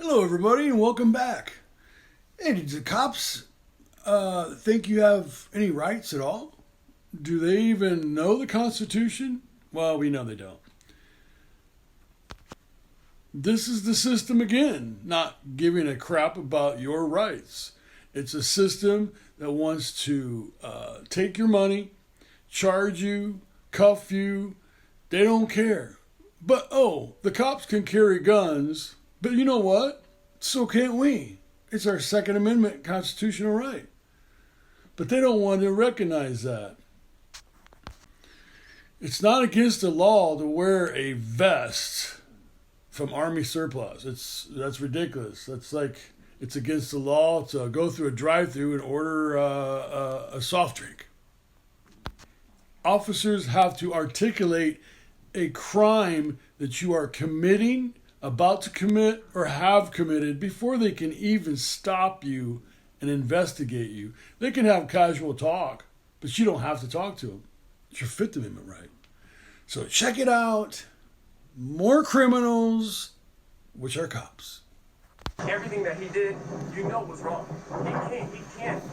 Hello, everybody, and welcome back. Hey, did the cops think you have any rights at all? Do they even know the Constitution? Well, we know they don't. This is the system again, not giving a crap about your rights. It's a system that wants to take your money, charge you, cuff you. They don't care. But, the cops can carry guns. But you know what? So can't we. It's our Second Amendment constitutional right. But they don't want to recognize that. It's not against the law to wear a vest from Army surplus. That's ridiculous. That's like it's against the law to go through a drive-thru and order a soft drink. Officers have to articulate a crime that you are committing, about to commit, or have committed before they can even stop you and investigate you. They can have casual talk, but you don't have to talk to them. It's your Fifth Amendment right. So check it out. More criminals, which are cops. Everything that he did, was wrong. He can't.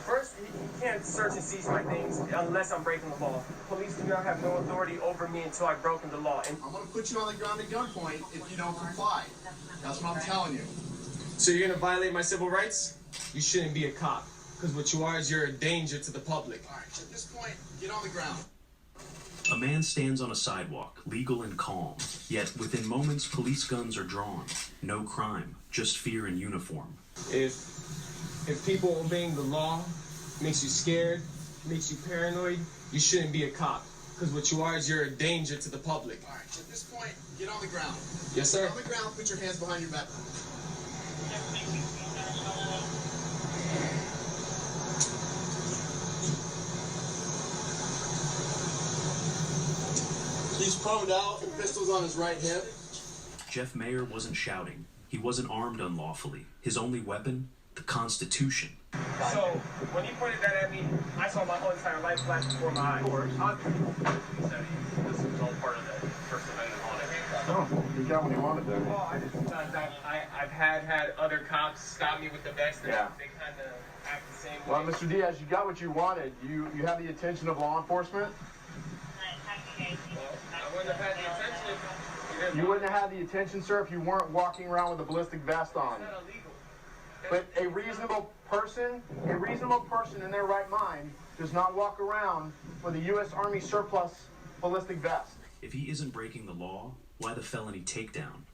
First, he can't search and seize my things unless I'm breaking the law. Police do not have no authority over me until I've broken the law. And I'm going to put you on the ground at gunpoint if you don't comply. That's what I'm telling you. So you're going to violate my civil rights? You shouldn't be a cop. Because what you are is you're a danger to the public. All right, at this point, get on the ground. A man stands on a sidewalk, legal and calm. Yet within moments, police guns are drawn. No crime, just fear in uniform. If people obeying the law makes you scared, makes you paranoid, you shouldn't be a cop. Because what you are is you're a danger to the public. All right, at this point, get on the ground. Yes, sir. Get on the ground, put your hands behind your back. He's proned out, the pistol's on his right hip. Jeff Mayer wasn't shouting. He wasn't armed unlawfully. His only weapon, the Constitution. So, when he pointed that at me, I saw my whole entire life flash before my eyes. This was all part of the First Amendment on it. No, he got what he wanted there. Well, I've had other cops stop me with the vest, and Yeah. they kind of act the same Well, way. Mr. Diaz, you got what you wanted. You have the attention of law enforcement. I wouldn't have had the attention. You wouldn't have had the attention, sir, if you weren't walking around with a ballistic vest on. It's not illegal. But a reasonable person in their right mind does not walk around with a U.S. Army surplus ballistic vest. If he isn't breaking the law, why the felony takedown?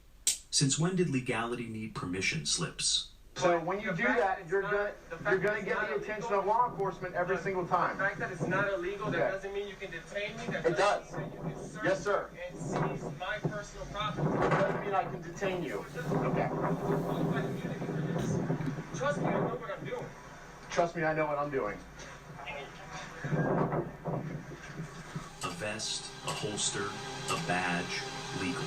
Since when did legality need permission slips? So when you do that, you're gonna get the attention of law enforcement every single time. The fact that it's not illegal, that Okay. doesn't mean you can detain me. That It does. doesn't mean that you can search Yes, sir. and seize my personal property. It doesn't mean I can detain you. Okay. Trust me, I know what I'm doing. Trust me, I know what I'm doing. A vest, a holster, a badge, legal.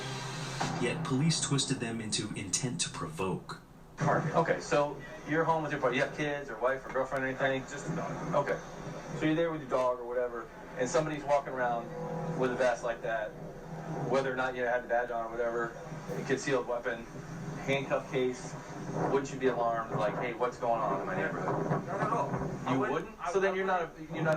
Yet police twisted them into intent to provoke. Okay, so you're home with your partner. You have kids or wife or girlfriend or anything? Just a dog. Okay. So you're there with your dog or whatever, and somebody's walking around with a vest like that, whether or not you had the badge on or whatever, a concealed weapon, handcuff case. Wouldn't you be alarmed, like, hey, what's going on in my neighborhood? Not at all. You wouldn't? So then you're not a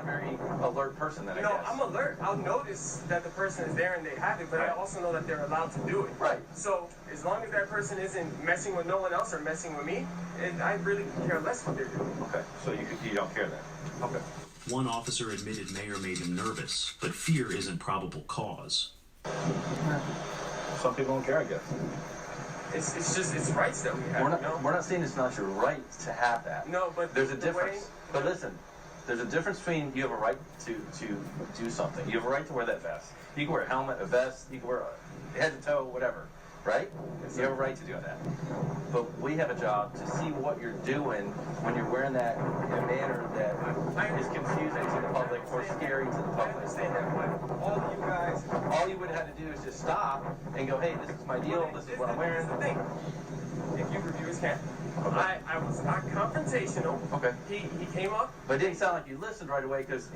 very alert person then, I guess. I'm alert. I'll notice that the person is there and they have it, but I also know that they're allowed to do it. Right. So as long as that person isn't messing with no one else or messing with me, I really care less what they're doing. Okay, so you don't care then. Okay. One officer admitted Mayer made him nervous, but fear isn't probable cause. Some people don't care, I guess. It's rights that we have. We're not saying it's not your right to have that. No, but there's a the difference. way- But listen, there's a difference between you have a right to do something. You have a right to wear that vest. You can wear a helmet, a vest, you can wear a head to toe, whatever, right? You have a right to do that. But we have a job to see what you're doing when you're wearing that in a manner that is confusing to the public or scary to the I public. understand that, but all of you guys. All you would have had to do is just stop and go, hey, this is my deal, this is what I'm wearing. Here's the thing. If you review his camp, I was not confrontational. confrontational. Okay. He came up. But it didn't sound like you listened right away because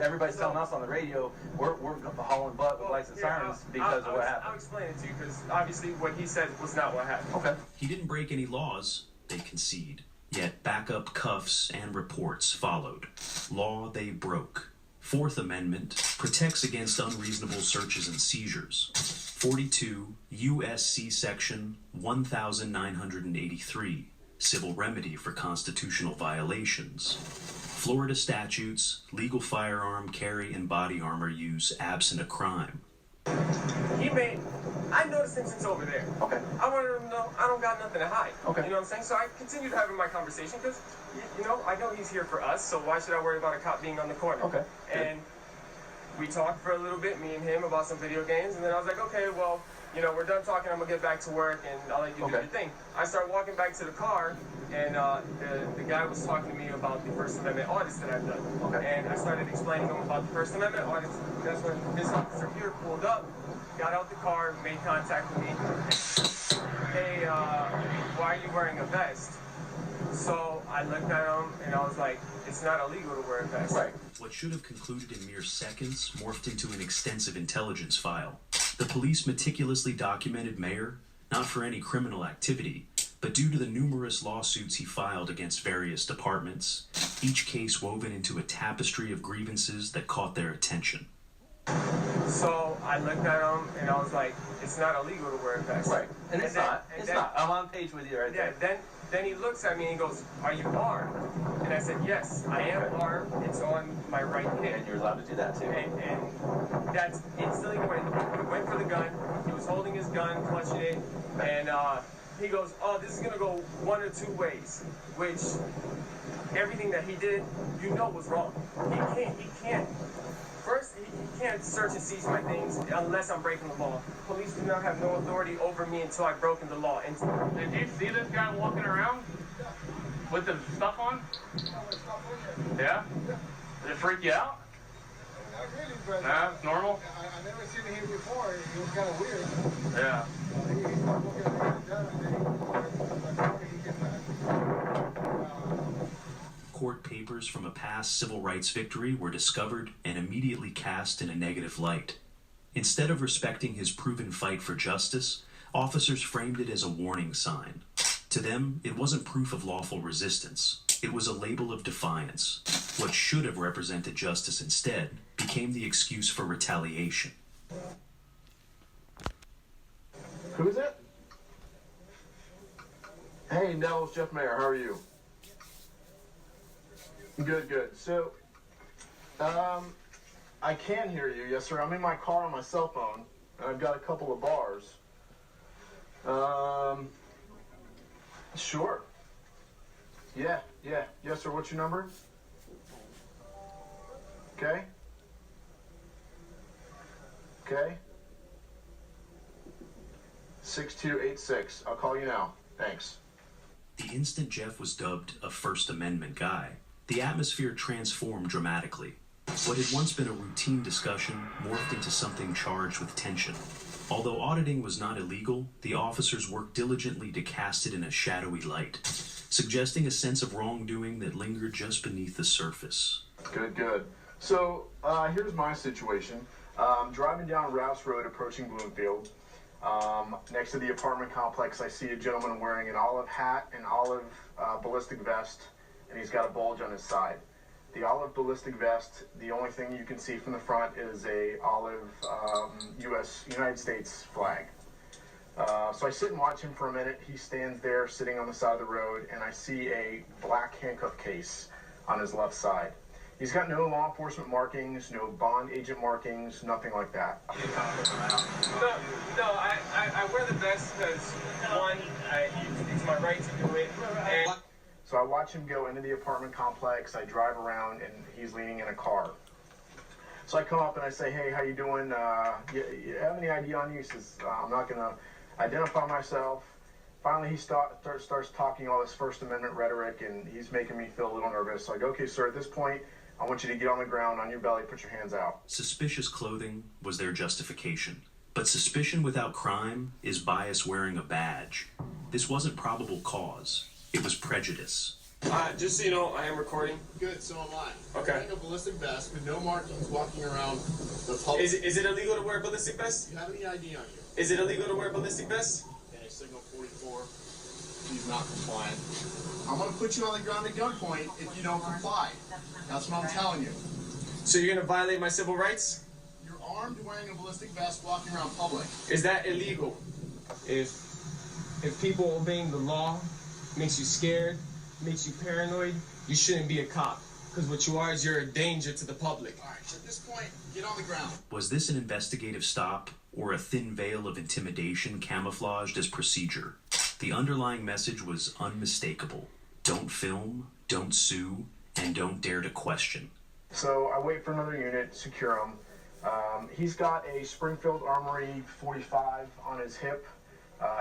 everybody's telling us on the radio we're hauling butt with lights and sirens because of what I'll happened. explain it to you because obviously what he said was not what happened. Okay. He didn't break any laws, they concede. Yet backup cuffs and reports followed. Law they broke. Fourth Amendment protects against unreasonable searches and seizures. 42 U.S.C. Section 1983, Civil Remedy for Constitutional Violations. Florida statutes, legal firearm carry and body armor use absent a crime. I noticed him since over there. Okay. I wanted him to know I don't got nothing to hide. Okay. You know what I'm saying? So I continued having my conversation because, you know, I know he's here for us, so why should I worry about a cop being on the corner? Okay, good. And we talked for a little bit, me and him, about some video games, and then I was like, okay, well, you know, we're done talking, I'm gonna get back to work, and I'll let you do Okay. your thing. I start walking back to the car, and the guy was talking to me about the First Amendment audits that I've done. Okay. And I started explaining to him about the First Amendment audits. That's when this officer here pulled up, got out the car, made contact with me. Hey, why are you wearing a vest? So I looked at him, and I was like, it's not illegal to wear a vest. Right. What should have concluded in mere seconds morphed into an extensive intelligence file. The police meticulously documented Mayer, not for any criminal activity, but due to the numerous lawsuits he filed against various departments, each case woven into a tapestry of grievances that caught their attention. So I looked at him, and I was like, it's not illegal to wear a vest. Right. And it's then- not. and It's then- not. I'm on page with you right Yeah, there. then he looks at me and he goes, are you armed? And I said, yes, I am armed. It's on my right hip. And you're allowed to do that too. And that's instantly when he went for the gun. He was holding his gun, clutching it, and he goes, oh, this is gonna go one or two ways, which everything that he did, you know, was wrong. He can't. First, he can't search and seize my things unless I'm breaking the law. Police do not have no authority over me until I've broken the law. And Did you see this guy walking around with the stuff on? Yeah? Did it freak you out? Not really, but Nah, it's normal? I never seen him before. He was kind of weird. Yeah. He started looking at me and then he came back. Court papers from a past civil rights victory were discovered and immediately cast in a negative light. Instead of respecting his proven fight for justice, officers framed it as a warning sign. To them, it wasn't proof of lawful resistance. It was a label of defiance. What should have represented justice instead became the excuse for retaliation. Who is it? Hey, Nell, it's Jeff Mayer. How are you? Good, good. So, I can hear you, yes, sir. I'm in my car on my cell phone, and I've got a couple of bars. Sure. Yeah. Yes, sir. What's your number? Okay. 6286. I'll call you now. Thanks. The instant Jeff was dubbed a First Amendment guy, the atmosphere transformed dramatically. What had once been a routine discussion morphed into something charged with tension. Although auditing was not illegal, the officers worked diligently to cast it in a shadowy light, suggesting a sense of wrongdoing that lingered just beneath the surface. Good. So, here's my situation. Driving down Rouse Road approaching Bloomfield. Next to the apartment complex, I see a gentleman wearing an olive hat, an olive ballistic vest, and he's got a bulge on his side. The olive ballistic vest, the only thing you can see from the front is a olive United States flag. So I sit and watch him for a minute. He stands there sitting on the side of the road, and I see a black handcuff case on his left side. He's got no law enforcement markings, no bond agent markings, nothing like that. No, I wear the vest because, one, it's my right to do it, and So I watch him go into the apartment complex. I drive around, and he's leaning in a car. So I come up and I say, hey, how you doing? You have any ID on you? He says, I'm not going to identify myself. Finally, he starts talking all this First Amendment rhetoric, and he's making me feel a little nervous. So I go, okay, sir, at this point, I want you to get on the ground, on your belly, put your hands out. Suspicious clothing was their justification. But suspicion without crime is bias wearing a badge. This wasn't probable cause. It was prejudice. Just so you know, I am recording. Good, so am I. Okay. Wearing a ballistic vest with no markings walking around the public. Is it illegal to wear a ballistic vest? Do you have any ID on you? Is it illegal to wear a ballistic vest? Okay, signal 44. He's not compliant. I'm gonna put you on the ground at gunpoint if you don't comply. That's what I'm telling you. So you're gonna violate my civil rights? You're armed wearing a ballistic vest walking around public. Is that illegal? If people obeying the law makes you scared, makes you paranoid, you shouldn't be a cop. Because what you are is you're a danger to the public. All right, at this point, get on the ground. Was this an investigative stop or a thin veil of intimidation camouflaged as procedure? The underlying message was unmistakable. Don't film, don't sue, and don't dare to question. So I wait for another unit, secure him. He's got a Springfield Armory 45 on his hip.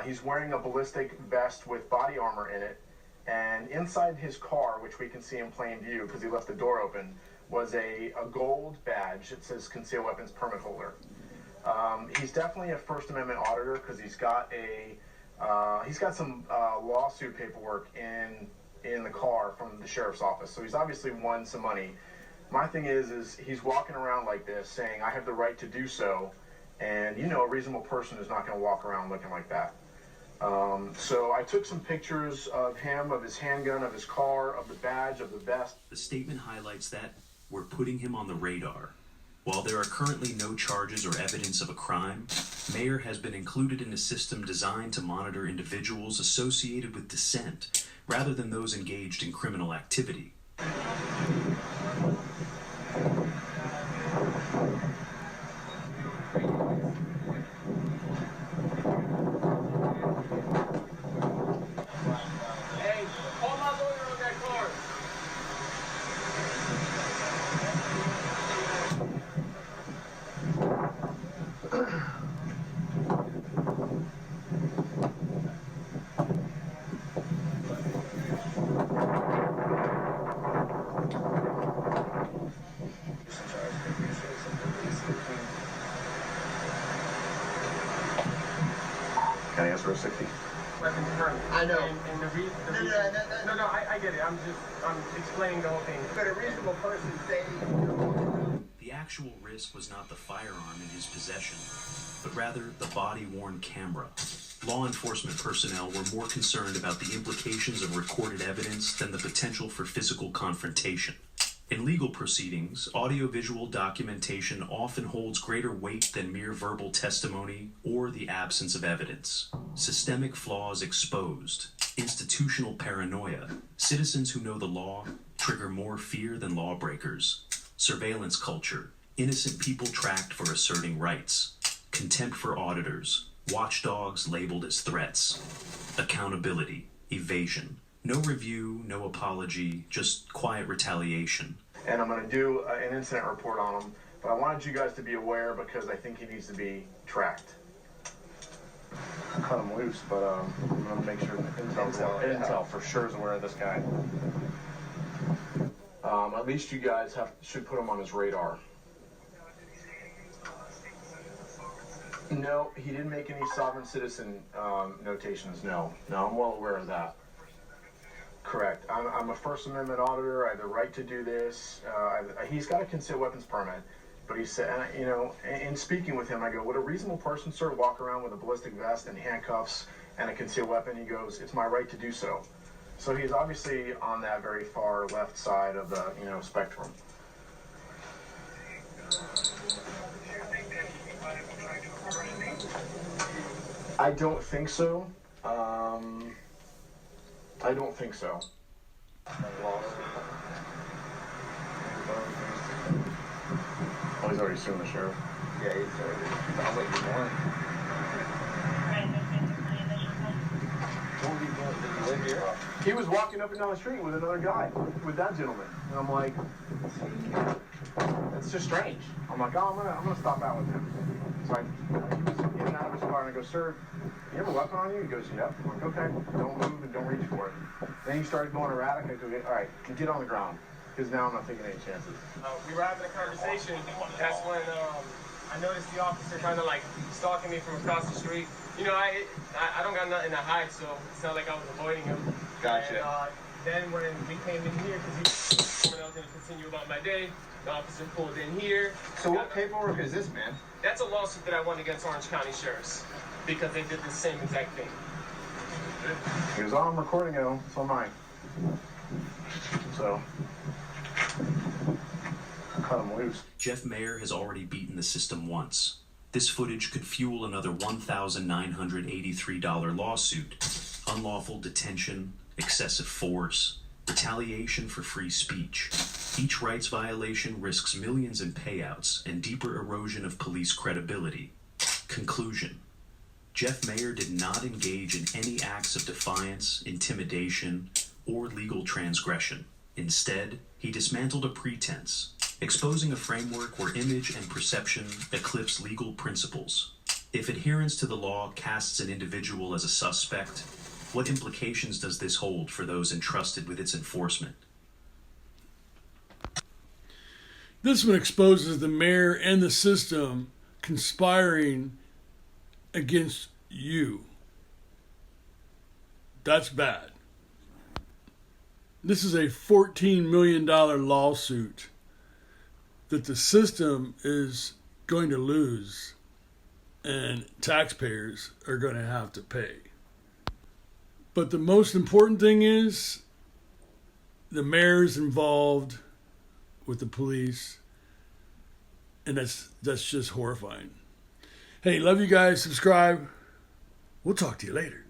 He's wearing a ballistic vest with body armor in it. And inside his car, which we can see in plain view because he left the door open, was a gold badge that says Concealed Weapons Permit Holder. He's definitely a First Amendment auditor because he's got some lawsuit paperwork in the car from the sheriff's office. So he's obviously won some money. My thing is he's walking around like this saying, I have the right to do so. And a reasonable person is not going to walk around looking like that. So I took some pictures of him, of his handgun, of his car, of the badge, of the vest. The statement highlights that we're putting him on the radar. While there are currently no charges or evidence of a crime, Mayer has been included in a system designed to monitor individuals associated with dissent rather than those engaged in criminal activity. Can I ask for a 60? Weapons permit. I know. And No, I get it. I'm explaining the whole thing. But a reasonable person say, The actual risk was not the firearm in his possession, but rather the body-worn camera. Law enforcement personnel were more concerned about the implications of recorded evidence than the potential for physical confrontation. In legal proceedings, audiovisual documentation often holds greater weight than mere verbal testimony or the absence of evidence. Systemic flaws exposed, institutional paranoia, citizens who know the law trigger more fear than lawbreakers, surveillance culture, innocent people tracked for asserting rights, contempt for auditors, watchdogs labeled as threats, accountability, evasion. No review, no apology, just quiet retaliation. And I'm going to do an incident report on him, but I wanted you guys to be aware because I think he needs to be tracked. Cut him loose, but I'm going to make sure Intel for sure is aware of this guy. At least you guys should put him on his radar. No, he didn't make any sovereign citizen notations, no. No, I'm well aware of that. Correct. I'm a First Amendment auditor. I have the right to do this. He's got a concealed weapons permit, but he said, in speaking with him, I go, would a reasonable person, sir, walk around with a ballistic vest and handcuffs and a concealed weapon? He goes, it's my right to do so. So he's obviously on that very far left side of the, spectrum. I don't think so. I don't think so. Oh, he's already suing the sheriff. Yeah, he's already. Sounds like he's won. Did he live here? He was walking up and down the street with another guy, with that gentleman, and I'm like, it's just strange. I'm like, oh, I'm gonna stop out with him. So he was in and out of his car, and I go, sir, you have a weapon on you? He goes, yep. I'm like, okay, don't move and don't reach for it. Then he started going erratic. I go, all right, get on the ground, because now I'm not taking any chances. We were having a conversation. That's when I noticed the officer kind of like stalking me from across the street. I don't got nothing to hide, so it's not like I was avoiding him. Gotcha. And, Then when we came in here, because I was going to continue about my day, the officer pulled in here. So what paperwork is this, man? That's a lawsuit that I won against Orange County Sheriffs because they did the same exact thing. He was on recording it. It's on mine. So cut him loose. Jeff Mayer has already beaten the system once. This footage could fuel another $1,983 lawsuit. Unlawful detention, excessive force, retaliation for free speech. Each rights violation risks millions in payouts and deeper erosion of police credibility. Conclusion: Jeff Mayer did not engage in any acts of defiance, intimidation, or legal transgression. Instead, he dismantled a pretense, exposing a framework where image and perception eclipse legal principles. If adherence to the law casts an individual as a suspect, what implications does this hold for those entrusted with its enforcement? This one exposes the mayor and the system conspiring against you. That's bad. This is a $14 million lawsuit that the system is going to lose and taxpayers are going to have to pay. But the most important thing is the mayor's involved with the police, and that's just horrifying. Hey, love you guys. Subscribe. We'll talk to you later.